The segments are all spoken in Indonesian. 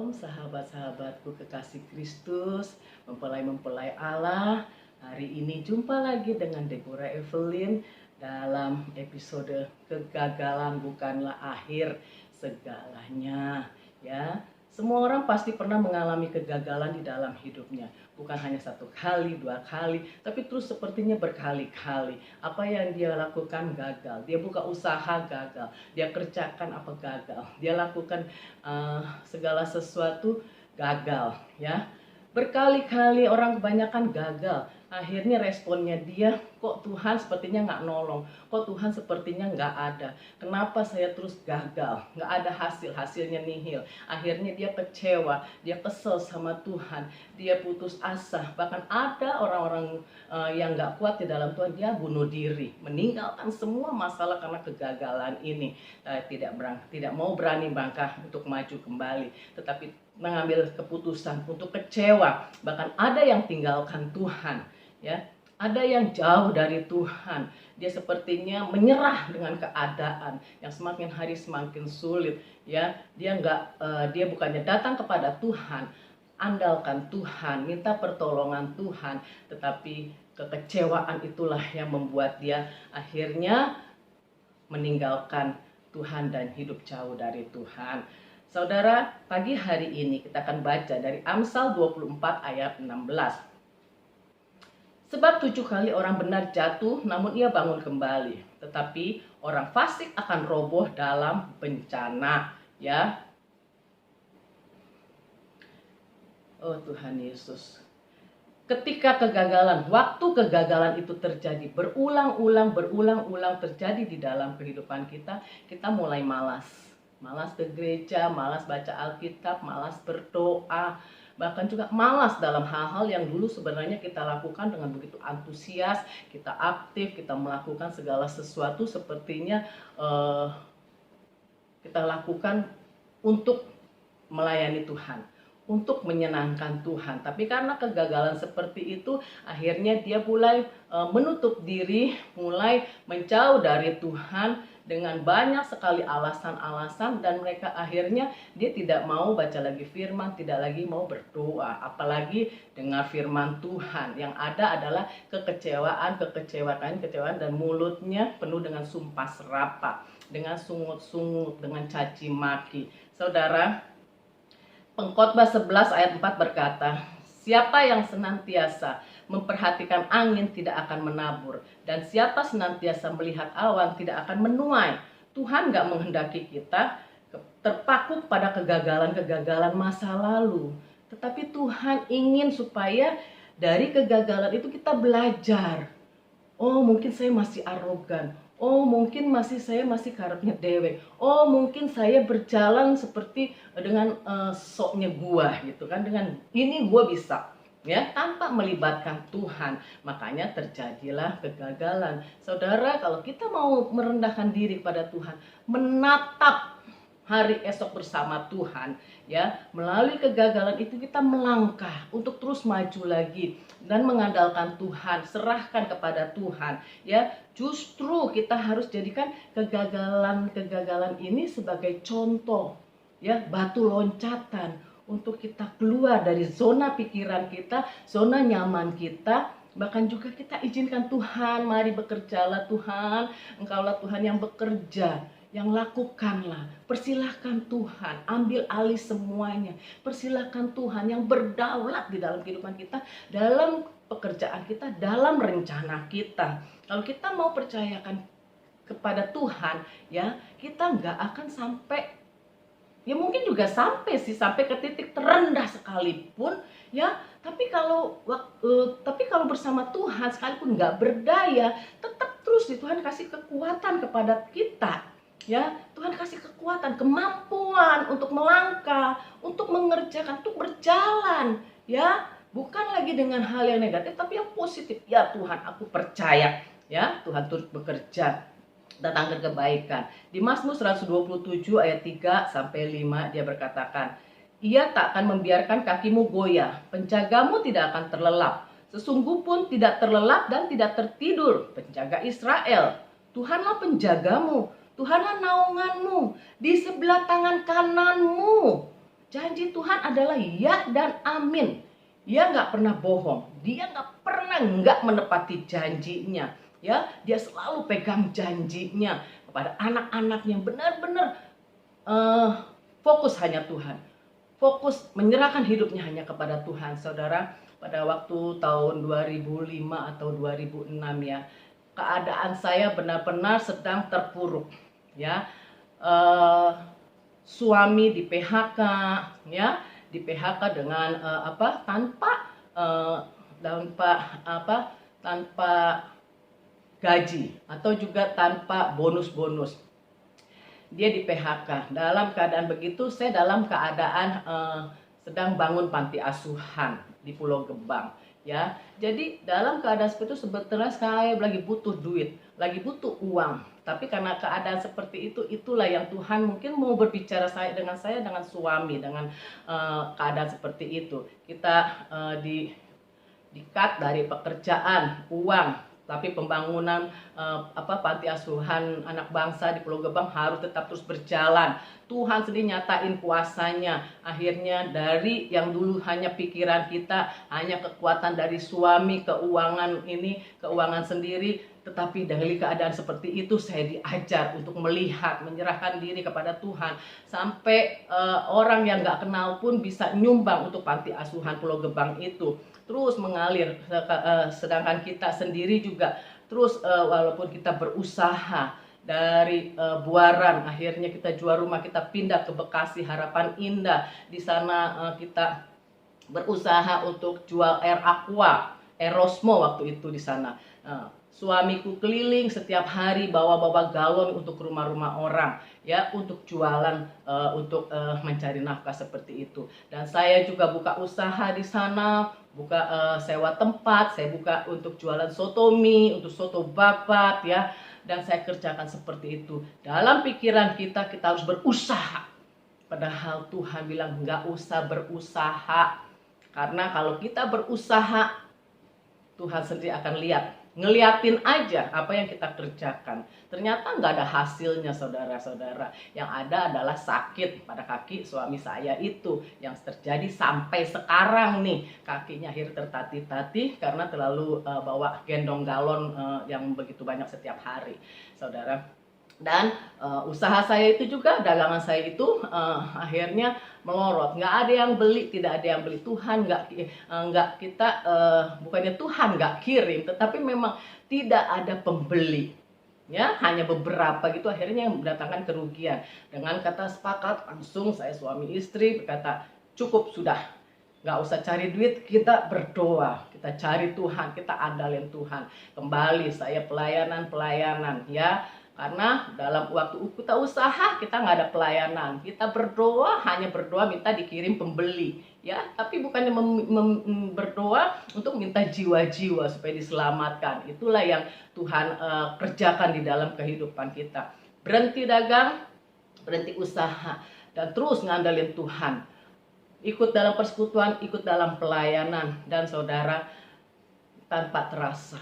Shalom sahabat-sahabatku kekasih Kristus, mempelai-mempelai Allah. Hari ini jumpa lagi dengan Deborah Evelyn dalam episode kegagalan bukanlah akhir segalanya. Ya, semua orang pasti pernah mengalami kegagalan di dalam hidupnya. Bukan hanya satu kali, dua kali, tapi terus sepertinya berkali-kali. Apa yang dia lakukan gagal. Dia buka usaha gagal. Dia kerjakan apa gagal. Dia lakukan segala sesuatu gagal. Ya, berkali-kali orang kebanyakan gagal. Akhirnya responnya dia, kok Tuhan sepertinya nggak nolong, kok Tuhan sepertinya nggak ada, kenapa saya terus gagal, nggak ada hasilnya nihil. Akhirnya dia kecewa, dia kesel sama Tuhan, dia putus asa. Bahkan ada orang-orang yang nggak kuat di dalam Tuhan, dia bunuh diri, meninggalkan semua masalah karena kegagalan ini. Tidak mau berani bangkah untuk maju kembali, tetapi mengambil keputusan untuk kecewa. Bahkan ada yang tinggalkan Tuhan, ya, ada yang jauh dari Tuhan. Dia sepertinya menyerah dengan keadaan yang semakin hari semakin sulit. Ya, dia bukannya datang kepada Tuhan, andalkan Tuhan, minta pertolongan Tuhan, tetapi kekecewaan itulah yang membuat dia akhirnya meninggalkan Tuhan dan hidup jauh dari Tuhan. Saudara, pagi hari ini kita akan baca dari Amsal 24 ayat 16. Sebab 7 kali orang benar jatuh, namun ia bangun kembali. Tetapi orang fasik akan roboh dalam bencana. Ya. Oh Tuhan Yesus. Ketika waktu kegagalan itu terjadi, berulang-ulang terjadi di dalam kehidupan kita, kita mulai malas ke gereja, malas baca Alkitab, malas berdoa, bahkan juga malas dalam hal-hal yang dulu sebenarnya kita lakukan dengan begitu antusias, kita aktif, kita melakukan segala sesuatu sepertinya kita lakukan untuk melayani Tuhan, untuk menyenangkan Tuhan. Tapi karena kegagalan seperti itu, akhirnya dia mulai menutup diri, mulai menjauh dari Tuhan dengan banyak sekali alasan-alasan, dan mereka akhirnya dia tidak mau baca lagi firman, tidak lagi mau berdoa, apalagi dengar firman Tuhan. Yang ada adalah kekecewaan dan mulutnya penuh dengan sumpah serapah, dengan sungut-sungut, dengan caci maki. Saudara, Pengkhotbah 11 ayat 4 berkata, siapa yang senantiasa memperhatikan angin tidak akan menabur, dan siapa senantiasa melihat awan tidak akan menuai. Tuhan gak menghendaki kita terpaku pada kegagalan-kegagalan masa lalu, tetapi Tuhan ingin supaya dari kegagalan itu kita belajar. Oh, mungkin saya masih arogan. Oh, mungkin saya masih karakternya dewek. Oh, mungkin saya berjalan seperti dengan soknya gua gitu kan, dengan ini gua bisa, ya, tanpa melibatkan Tuhan. Makanya terjadilah kegagalan. Saudara, kalau kita mau merendahkan diri pada Tuhan, menatap hari esok bersama Tuhan, ya, melalui kegagalan itu kita melangkah untuk terus maju lagi dan mengandalkan Tuhan, serahkan kepada Tuhan, ya. Justru kita harus jadikan kegagalan ini sebagai contoh, ya, batu loncatan untuk kita keluar dari zona pikiran kita, zona nyaman kita. Bahkan juga kita izinkan Tuhan, mari bekerjalah Tuhan, Engkaulah Tuhan yang bekerja, yang lakukanlah. Persilahkan Tuhan ambil alih semuanya. Persilahkan Tuhan yang berdaulat di dalam kehidupan kita, dalam pekerjaan kita, dalam rencana kita. Kalau kita mau percayakan kepada Tuhan, ya, kita nggak akan sampai, ya mungkin juga sampai ke titik terendah sekalipun, ya. Tapi kalau bersama Tuhan, sekalipun nggak berdaya, tetap terus Tuhan kasih kekuatan kepada kita, ya. Tuhan kasih kekuatan, kemampuan untuk melangkah, untuk mengerjakan, untuk berjalan, ya. Bukan lagi dengan hal yang negatif, tapi yang positif. Ya Tuhan, aku percaya, ya, Tuhan turut bekerja, datangkan kebaikan. Di Mazmur 127 ayat 3 sampai 5 dia berkatakan, ia tak akan membiarkan kakimu goyah, penjagamu tidak akan terlelap, sesungguh pun tidak terlelap dan tidak tertidur penjaga Israel. Tuhanlah penjagamu, Tuhanlah naunganmu, di sebelah tangan kananmu. Janji Tuhan adalah ya dan amin. Dia nggak pernah bohong, dia nggak pernah nggak menepati janjinya. Ya, dia selalu pegang janjinya kepada anak-anak yang benar-benar fokus hanya Tuhan, fokus menyerahkan hidupnya hanya kepada Tuhan. Saudara, pada waktu tahun 2005 atau 2006 ya, keadaan saya benar-benar sedang terpuruk ya. Suami di PHK ya, di PHK dengan tanpa gaji atau juga tanpa bonus-bonus. Dia di PHK. Dalam keadaan begitu, saya dalam keadaan sedang bangun panti asuhan di Pulau Gebang ya. Jadi dalam keadaan seperti itu sebetulnya saya lagi butuh duit, lagi butuh uang. Tapi karena keadaan seperti itu, itulah yang Tuhan mungkin mau berbicara dengan suami, dengan keadaan seperti itu. Kita di-cut dari pekerjaan, uang, tapi pembangunan panti asuhan anak bangsa di Pulau Gebang harus tetap terus berjalan. Tuhan sendiri nyatain kuasanya. Akhirnya dari yang dulu hanya pikiran kita, hanya kekuatan dari suami, keuangan sendiri. Tetapi dari keadaan seperti itu saya diajar untuk melihat, menyerahkan diri kepada Tuhan. Sampai orang yang gak kenal pun bisa nyumbang untuk panti asuhan Pulau Gebang itu. Terus mengalir, sedangkan kita sendiri juga terus walaupun kita berusaha dari Buaran, akhirnya kita jual rumah, kita pindah ke Bekasi Harapan Indah. Di sana kita berusaha untuk jual air aqua, Erosmo waktu itu di sana. Suamiku keliling setiap hari bawa-bawa galon untuk rumah-rumah orang ya, untuk jualan, untuk mencari nafkah seperti itu. Dan saya juga buka usaha di sana, buka sewa tempat, saya buka untuk jualan soto mie, untuk soto babat ya. Dan saya kerjakan seperti itu. Dalam pikiran kita harus berusaha. Padahal Tuhan bilang nggak usah berusaha. Karena kalau kita berusaha, Tuhan sendiri akan ngeliatin aja apa yang kita kerjakan. Ternyata nggak ada hasilnya, saudara-saudara. Yang ada adalah sakit pada kaki suami saya itu, yang terjadi sampai sekarang nih. Kakinya akhirnya tertatih-tatih karena terlalu bawa gendong galon yang begitu banyak setiap hari, saudara. Dan usaha saya itu juga, dagangan saya itu akhirnya melorot. Nggak ada yang beli, tidak ada yang beli. Tuhan nggak kita, bukannya Tuhan nggak kirim, tetapi memang tidak ada pembeli. Ya, hanya beberapa gitu, akhirnya yang mendatangkan kerugian. Dengan kata sepakat, langsung saya suami istri berkata, cukup sudah. Nggak usah cari duit, kita berdoa, kita cari Tuhan, kita andalin Tuhan. Kembali saya pelayanan ya. Karena dalam waktu kita usaha, kita nggak ada pelayanan. Kita berdoa, hanya berdoa minta dikirim pembeli. Ya, tapi bukannya berdoa untuk minta jiwa-jiwa supaya diselamatkan. Itulah yang Tuhan kerjakan di dalam kehidupan kita. Berhenti dagang, berhenti usaha, dan terus ngandalin Tuhan. Ikut dalam persekutuan, ikut dalam pelayanan. Dan saudara, tanpa terasa,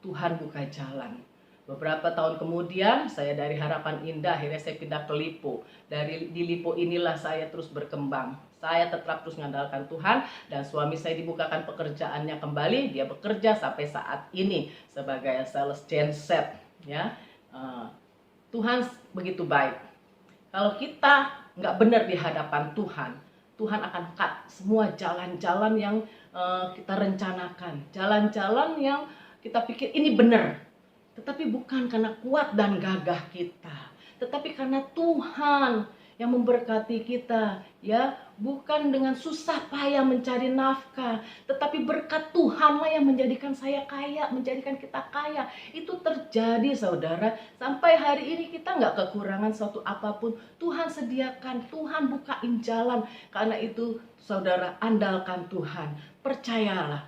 Tuhan buka jalan. Beberapa tahun kemudian saya dari Harapan Indah akhirnya saya pindah ke Lipo. Di Lipo inilah saya terus berkembang. Saya tetap terus mengandalkan Tuhan, dan suami saya dibukakan pekerjaannya kembali. Dia bekerja sampai saat ini sebagai sales genset ya. Tuhan begitu baik. Kalau kita nggak benar di hadapan Tuhan, Tuhan akan cut semua jalan-jalan yang kita rencanakan, jalan-jalan yang kita pikir ini benar. Tetapi bukan karena kuat dan gagah kita, tetapi karena Tuhan yang memberkati kita ya. Bukan dengan susah payah mencari nafkah, tetapi berkat Tuhanlah yang menjadikan saya kaya, menjadikan kita kaya. Itu terjadi, saudara. Sampai hari ini kita nggak kekurangan suatu apapun. Tuhan sediakan, Tuhan bukain jalan. Karena itu saudara, andalkan Tuhan, percaya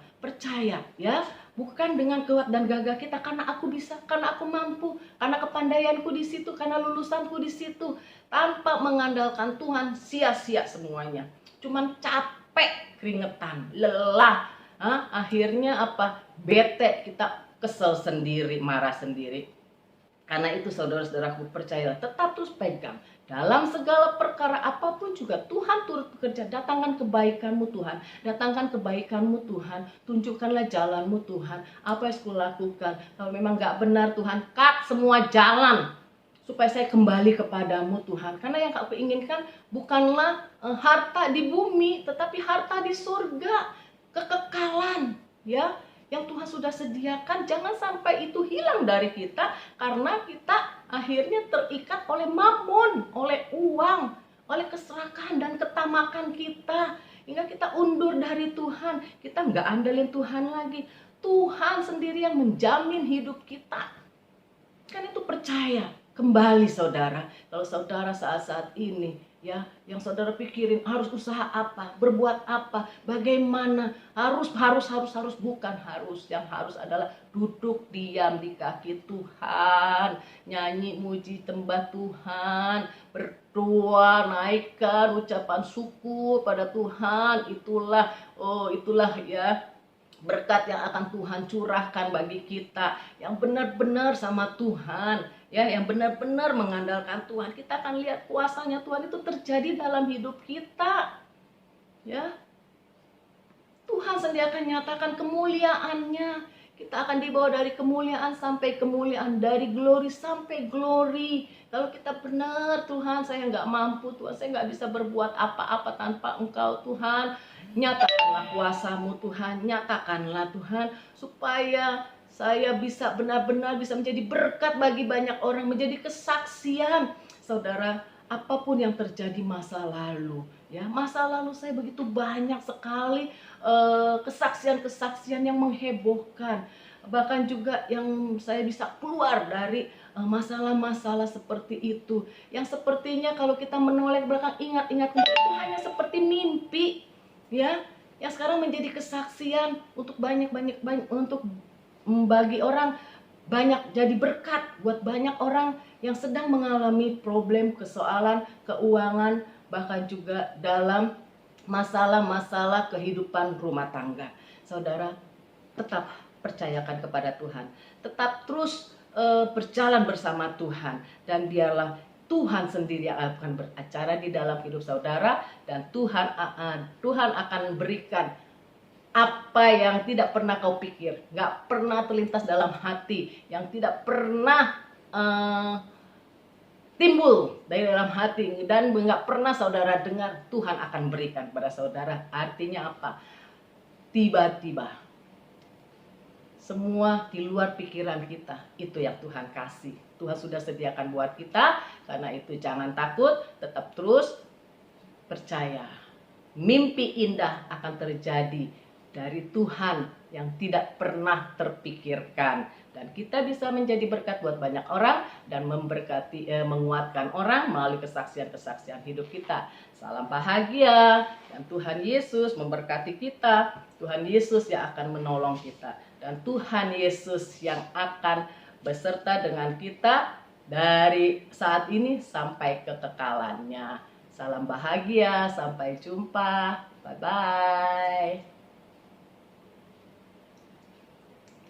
ya. Bukan dengan kuat dan gagah kita, karena aku bisa, karena aku mampu, karena kepandaianku di situ, karena lulusanku di situ. Tanpa mengandalkan Tuhan, sia-sia semuanya. Cuman capek, keringetan, lelah. Akhirnya apa? Bete, kita kesel sendiri, marah sendiri. Karena itu saudara-saudaraku, percayalah, tetap terus pegang. Dalam segala perkara apapun juga Tuhan turut bekerja. Datangkan kebaikanmu Tuhan. Datangkan kebaikanmu Tuhan. Tunjukkanlah jalanmu Tuhan. Apa yang saya lakukan. Kalau memang gak benar Tuhan, cut semua jalan. Supaya saya kembali kepadamu Tuhan. Karena yang aku inginkan bukanlah harta di bumi, tetapi harta di surga. Kekekalan. Ya, yang Tuhan sudah sediakan, jangan sampai itu hilang dari kita karena kita akhirnya terikat oleh mammon, oleh uang, oleh keserakahan dan ketamakan kita, hingga kita undur dari Tuhan. Kita nggak andelin Tuhan lagi. Tuhan sendiri yang menjamin hidup kita. Kan itu percaya. Kembali saudara, kalau saudara saat-saat ini ya, yang saudara pikirin harus usaha apa, berbuat apa, bagaimana, harus bukan harus, yang harus adalah duduk diam di kaki Tuhan, nyanyi muji tembah Tuhan, berdoa, naikkan ucapan syukur pada Tuhan. Itulah ya berkat yang akan Tuhan curahkan bagi kita yang benar-benar sama Tuhan, ya, yang benar-benar mengandalkan Tuhan. Kita akan lihat kuasanya Tuhan itu terjadi dalam hidup kita, ya. Tuhan sendiri akan nyatakan kemuliaannya. Kita akan dibawa dari kemuliaan sampai kemuliaan, dari glory sampai glory. Kalau kita benar, Tuhan saya nggak mampu, Tuhan saya nggak bisa berbuat apa-apa tanpa Engkau Tuhan. Nyatakanlah kuasamu Tuhan, nyatakanlah Tuhan, supaya saya bisa benar-benar bisa menjadi berkat bagi banyak orang, menjadi kesaksian. Saudara, apapun yang terjadi masa lalu, ya, masa lalu saya begitu banyak sekali kesaksian-kesaksian yang menghebohkan. Bahkan juga yang saya bisa keluar dari masalah-masalah seperti itu, yang sepertinya kalau kita menoleh belakang, ingat-ingat itu hanya seperti mimpi, ya, yang sekarang menjadi kesaksian untuk banyak untuk bagi orang, banyak jadi berkat buat banyak orang yang sedang mengalami problem, persoalan keuangan, bahkan juga dalam masalah-masalah kehidupan rumah tangga. Saudara, tetap percayakan kepada Tuhan, tetap terus berjalan bersama Tuhan, dan biarlah Tuhan sendiri yang akan beracara di dalam hidup saudara, dan Tuhan akan berikan apa yang tidak pernah kau pikir, gak pernah terlintas dalam hati, yang tidak pernah timbul dari dalam hati, dan gak pernah saudara dengar, Tuhan akan berikan pada saudara. Artinya apa? Tiba-tiba semua di luar pikiran kita, itu yang Tuhan kasih. Tuhan sudah sediakan buat kita. Karena itu jangan takut, tetap terus percaya. Mimpi indah akan terjadi dari Tuhan yang tidak pernah terpikirkan, dan kita bisa menjadi berkat buat banyak orang dan memberkati, menguatkan orang melalui kesaksian-kesaksian hidup kita. Salam bahagia, dan Tuhan Yesus memberkati kita. Tuhan Yesus yang akan menolong kita, dan Tuhan Yesus yang akan beserta dengan kita dari saat ini sampai kekekalannya. Salam bahagia, sampai jumpa, bye bye.